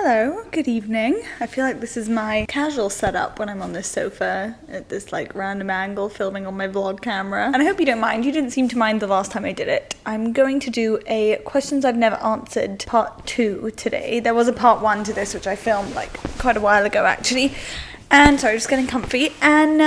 Hello, good evening. I feel like this is my casual setup when I'm on this sofa at this like random angle filming on my vlog camera. And I hope you don't mind. You didn't seem to mind the last time I did it. I'm going to do a questions I've never answered part 2 today. There was a part 1 to this which I filmed like quite a while ago actually. And sorry, just getting comfy. And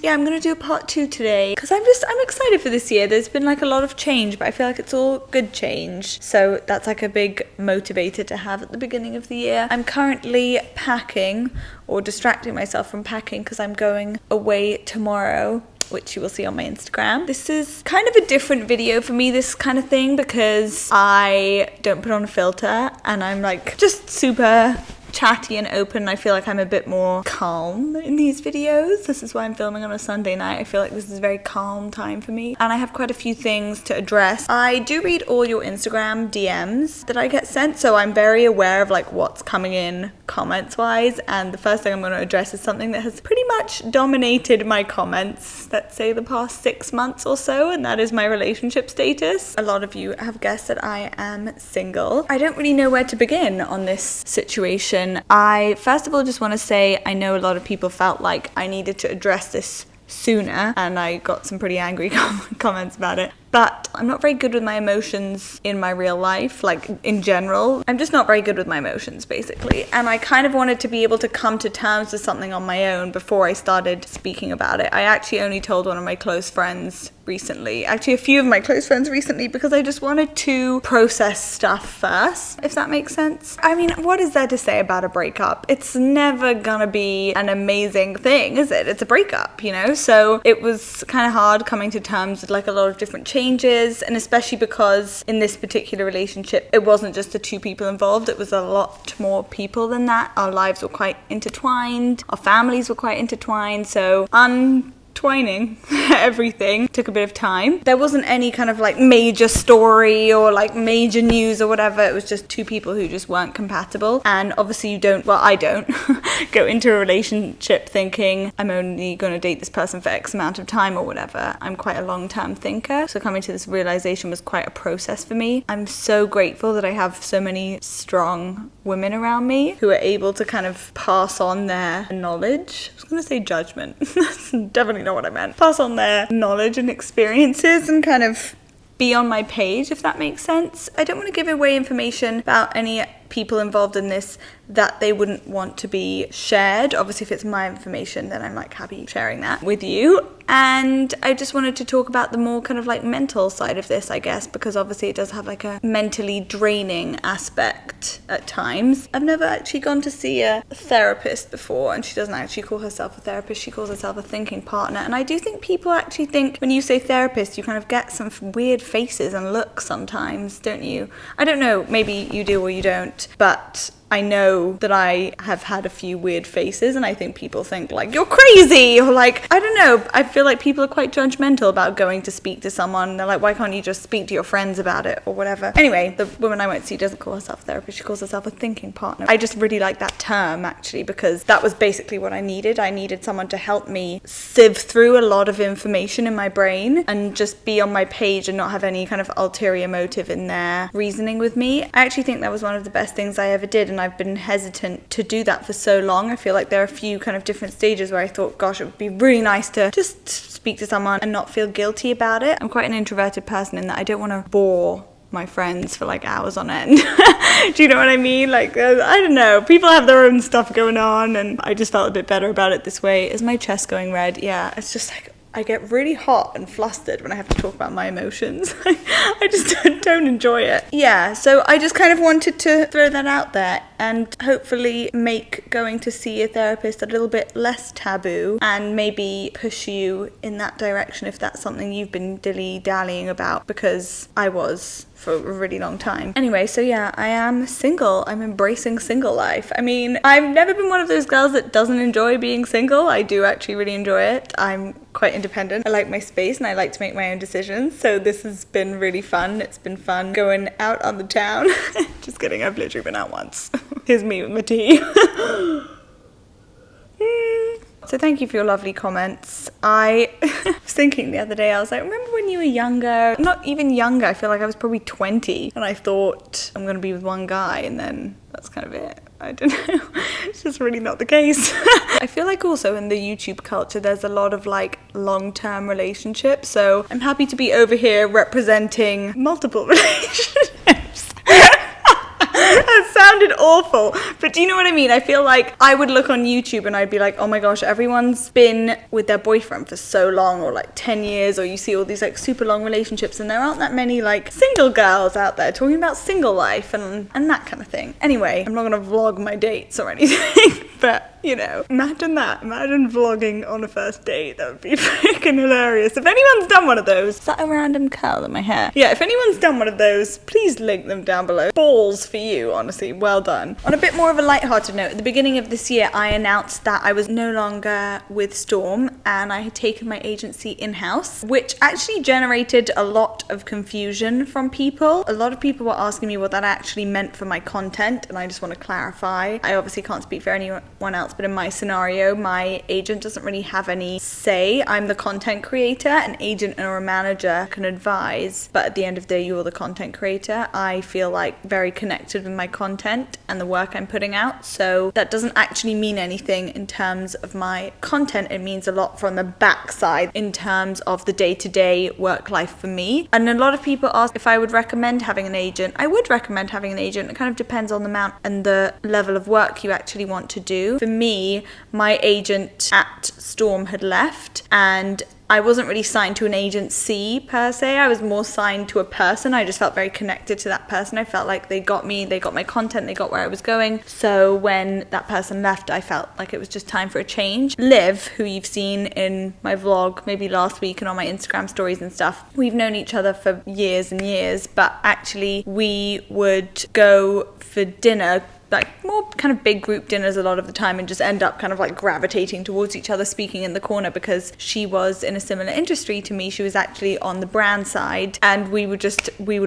yeah, I'm gonna do a part 2 today because I'm excited for this year. There's been like a lot of change, but I feel like it's all good change. So that's like a big motivator to have at the beginning of the year. I'm currently packing or distracting myself from packing because I'm going away tomorrow, which you will see on my Instagram. This is kind of a different video for me, this kind of thing, because I don't put on a filter and I'm like just super chatty and open. I feel like I'm a bit more calm in these videos. This is why I'm filming on a Sunday night. I feel like this is a very calm time for me. And I have quite a few things to address. I do read all your Instagram DMs that I get sent, so I'm very aware of like what's coming in comments wise. And the first thing I'm going to address is something that has pretty much dominated my comments, let's say the past 6 months or so, and that is my relationship status. A lot of you have guessed that I am single. I don't really know where to begin on this situation. I first of all just want to say I know a lot of people felt like I needed to address this sooner, and I got some pretty angry comments about it. But I'm not very good with my emotions in my real life, like in general. I'm just not very good with my emotions, basically. And I kind of wanted to be able to come to terms with something on my own before I started speaking about it. I actually only told one of my close friends recently, actually a few of my close friends recently, because I just wanted to process stuff first, if that makes sense. I mean, what is there to say about a breakup? It's never gonna be an amazing thing, is it? It's a breakup, you know? So it was kind of hard coming to terms with like a lot of different changes, and especially because in this particular relationship it wasn't just the 2 people involved, it was a lot more people than that. Our lives were quite intertwined, our families were quite intertwined, so untwining everything took a bit of time. There wasn't any kind of like major story or like major news or whatever. It was just 2 people who just weren't compatible. And obviously I don't go into a relationship thinking I'm only going to date this person for X amount of time or whatever. I'm quite a long-term thinker, so coming to this realization was quite a process for me. I'm so grateful that I have so many strong women around me who are able to kind of pass on their knowledge. I was going to say judgment. That's definitely not what I meant. Pass on their knowledge and experiences and kind of be on my page, if that makes sense. I don't want to give away information about any people involved in this that they wouldn't want to be shared. Obviously, if it's my information, then I'm like happy sharing that with you. And I just wanted to talk about the more kind of like mental side of this, I guess, because obviously it does have like a mentally draining aspect at times. I've never actually gone to see a therapist before, and she doesn't actually call herself a therapist, she calls herself a thinking partner. And I do think people actually think when you say therapist, you kind of get some weird faces and looks sometimes, don't you? I don't know, maybe you do or you don't, but I know that I have had a few weird faces, and I think people think like, you're crazy, or like, I don't know, I feel like people are quite judgmental about going to speak to someone. They're like, why can't you just speak to your friends about it or whatever? Anyway, the woman I went to see doesn't call herself a therapist, she calls herself a thinking partner. I just really like that term actually, because that was basically what I needed. I needed someone to help me sieve through a lot of information in my brain and just be on my page and not have any kind of ulterior motive in their reasoning with me. I actually think that was one of the best things I ever did, and I've been hesitant to do that for so long. I feel like there are a few kind of different stages where I thought, gosh, it would be really nice to just speak to someone and not feel guilty about it. I'm quite an introverted person in that I don't want to bore my friends for like hours on end. Do you know what I mean? Like, I don't know, people have their own stuff going on, and I just felt a bit better about it this way. Is my chest going red? Yeah, it's just like I get really hot and flustered when I have to talk about my emotions. I just don't enjoy it. Yeah, so I just kind of wanted to throw that out there and hopefully make going to see a therapist a little bit less taboo and maybe push you in that direction if that's something you've been dilly-dallying about, because I was for a really long time. Anyway, so yeah, I am single. I'm embracing single life. I mean, I've never been one of those girls that doesn't enjoy being single. I do actually really enjoy it. I'm quite independent. I like my space and I like to make my own decisions. So this has been really fun. It's been fun going out on the town. Just kidding, I've literally been out once. Here's me with my tea. So thank you for your lovely comments. I was thinking the other day, I was like, remember when you were younger? Not even younger, I feel like I was probably 20 and I thought I'm gonna be with one guy and then that's kind of it. I don't know. It's just really not the case. I feel like also in the YouTube culture, there's a lot of like long-term relationships. So I'm happy to be over here representing multiple relationships. That sounded awful, but do you know what I mean? I feel like I would look on YouTube and I'd be like, oh my gosh, everyone's been with their boyfriend for so long, or like 10 years, or you see all these like super long relationships, and there aren't that many like single girls out there talking about single life and that kind of thing. Anyway, I'm not gonna vlog my dates or anything, but you know, imagine that. Imagine vlogging on a first date. That would be freaking hilarious. If anyone's done one of those, is that a random curl in my hair? Yeah, if anyone's done one of those, please link them down below. Balls for you, honestly. Well done. On a bit more of a lighthearted note, at the beginning of this year, I announced that I was no longer with Storm and I had taken my agency in-house, which actually generated a lot of confusion from people. A lot of people were asking me what that actually meant for my content, and I just want to clarify. I obviously can't speak for anyone else, but in my scenario, my agent doesn't really have any say. I'm the content creator. An agent or a manager can advise, but at the end of the day, you're the content creator. I feel like very connected with my content and the work I'm putting out, so that doesn't actually mean anything in terms of my content. It means a lot from the backside in terms of the day-to-day work life for me. And a lot of people ask if I would recommend having an agent. I would recommend having an agent. It kind of depends on the amount and the level of work you actually want to do. For me, my agent at Storm had left and I wasn't really signed to an agency per se. I was more signed to a person. I just felt very connected to that person. I felt like they got me, they got my content, they got where I was going. So when that person left, I felt like it was just time for a change. Liv, who you've seen in my vlog maybe last week and on my Instagram stories and stuff, we've known each other for years and years, but actually we would go for dinner, like more kind of big group dinners a lot of the time, and just end up kind of like gravitating towards each other, speaking in the corner, because she was in a similar industry to me. She was actually on the brand side, and we would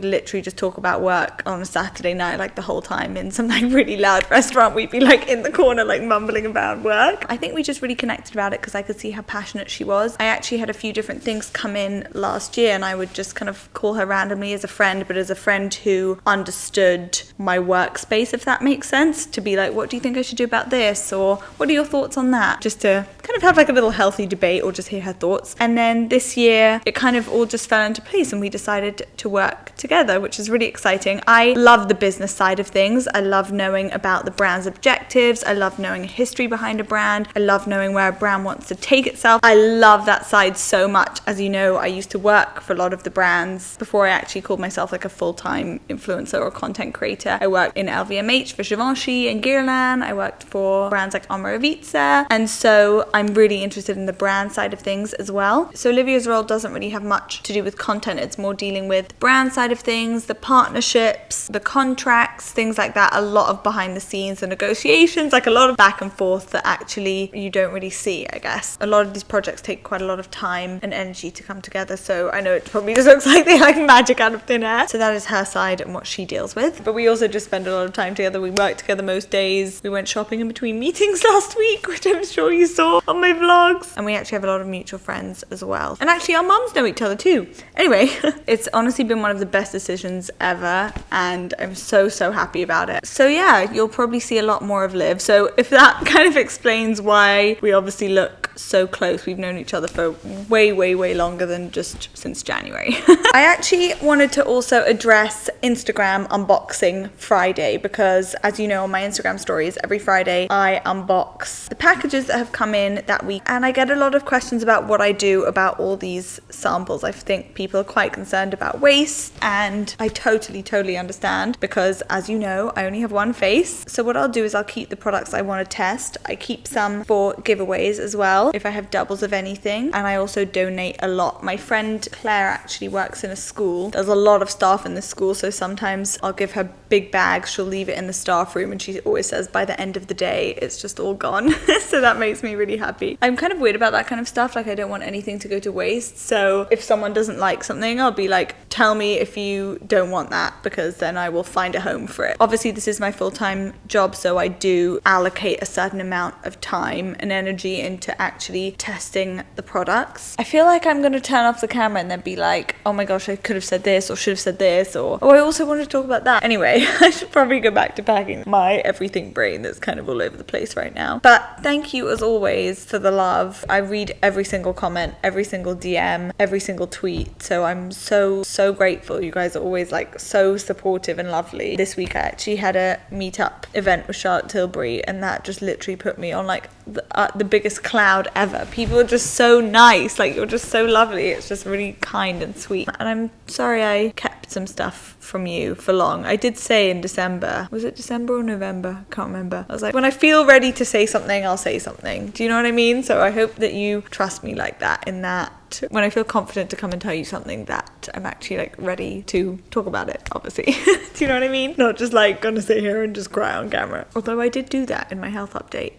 literally just talk about work on a Saturday night, like the whole time in some like really loud restaurant. We'd be like in the corner like mumbling about work. I think we just really connected about it because I could see how passionate she was. I actually had a few different things come in last year, and I would just kind of call her randomly as a friend, but as a friend who understood my workspace, if that makes sense, to be like, what do you think I should do about this, or what are your thoughts on that, just to kind of have like a little healthy debate or just hear her thoughts. And then this year it kind of all just fell into place and we decided to work together, which is really exciting. I love the business side of things. I love knowing about the brand's objectives. I love knowing a history behind a brand. I love knowing where a brand wants to take itself. I love that side so much. As you know, I used to work for a lot of the brands before I actually called myself like a full-time influencer or content creator. I worked in LVMH for Givenchy and Guerlain. I worked for brands like Omra Ivica, and so I'm really interested in the brand side of things as well. So Olivia's role doesn't really have much to do with content. It's more dealing with the brand side of things, the partnerships, the contracts, things like that. A lot of behind the scenes, the negotiations, like a lot of back and forth that actually you don't really see, I guess. A lot of these projects take quite a lot of time and energy to come together, so I know it probably just looks like they like magic out of thin air. So that is her side and what she deals with. But we also just spend a lot of time together. We work together most days. We went shopping in between meetings last week, which I'm sure you saw on my vlogs. And we actually have a lot of mutual friends as well. And actually our mums know each other too. Anyway, it's honestly been one of the best decisions ever, and I'm so happy about it. So yeah, you'll probably see a lot more of Liv. So if that kind of explains why we obviously look so close. We've known each other for way longer than just since January. I actually wanted to also address Instagram Unboxing Friday, because as you know on my Instagram stories, every Friday I unbox the packages that have come in that week, and I get a lot of questions about what I do about all these samples. I think people are quite concerned about waste, and I totally understand, because as you know, I only have one face. So what I'll do is I'll keep the products I want to test. I keep some for giveaways as well, if I have doubles of anything, and I also donate a lot. My friend Claire actually works in a school. There's a lot of staff in the school, so sometimes I'll give her big bags, she'll leave it in the staff room, and she always says by the end of the day it's just all gone. So that makes me really happy. I'm kind of weird about that kind of stuff, like I don't want anything to go to waste. So if someone doesn't like something, I'll be like, tell me if you don't want that, because then I will find a home for it. Obviously this is my full-time job, so I do allocate a certain amount of time and energy into actually testing the products. I feel like I'm going to turn off the camera and then be like, oh my gosh, I could have said this or should have said this, or oh, I also want to talk about that. Anyway, I should probably go back to packing my everything brain that's kind of all over the place right now. But thank you as always for the love. I read every single comment, every single DM, every single tweet. So I'm so grateful. You guys are always like so supportive and lovely. This week I actually had a meetup event with Charlotte Tilbury, and that just literally put me on like the biggest cloud ever. People are just so nice. Like, you're just so lovely. It's just really kind and sweet. And I'm sorry I kept some stuff from you for long. I did say in December, was it December or November? I can't remember. I was like, when I feel ready to say something, I'll say something. Do you know what I mean? So I hope that you trust me like that, in that when I feel confident to come and tell you something, that I'm actually like ready to talk about it, obviously. Do you know what I mean? Not just like gonna sit here and just cry on camera. Although I did do that in my health update.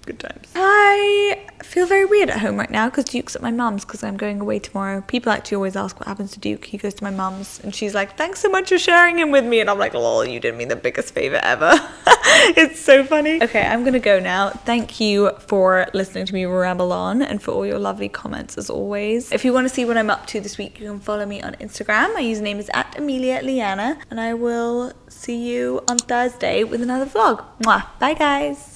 Good times. I feel very weird at home right now because Duke's at my mum's because I'm going away tomorrow. People actually always ask what happens to Duke. He goes to my mum's and she's like, thanks so much for sharing him with me. And I'm like, lol, you did me the biggest favor ever. It's so funny. Okay, I'm gonna go now. Thank you for listening to me ramble on and for all your lovely comments as always. If you want to see what I'm up to this week, you can follow me on Instagram. My username is @Amelia Liana, and I will see you on Thursday with another vlog. Mwah. Bye guys.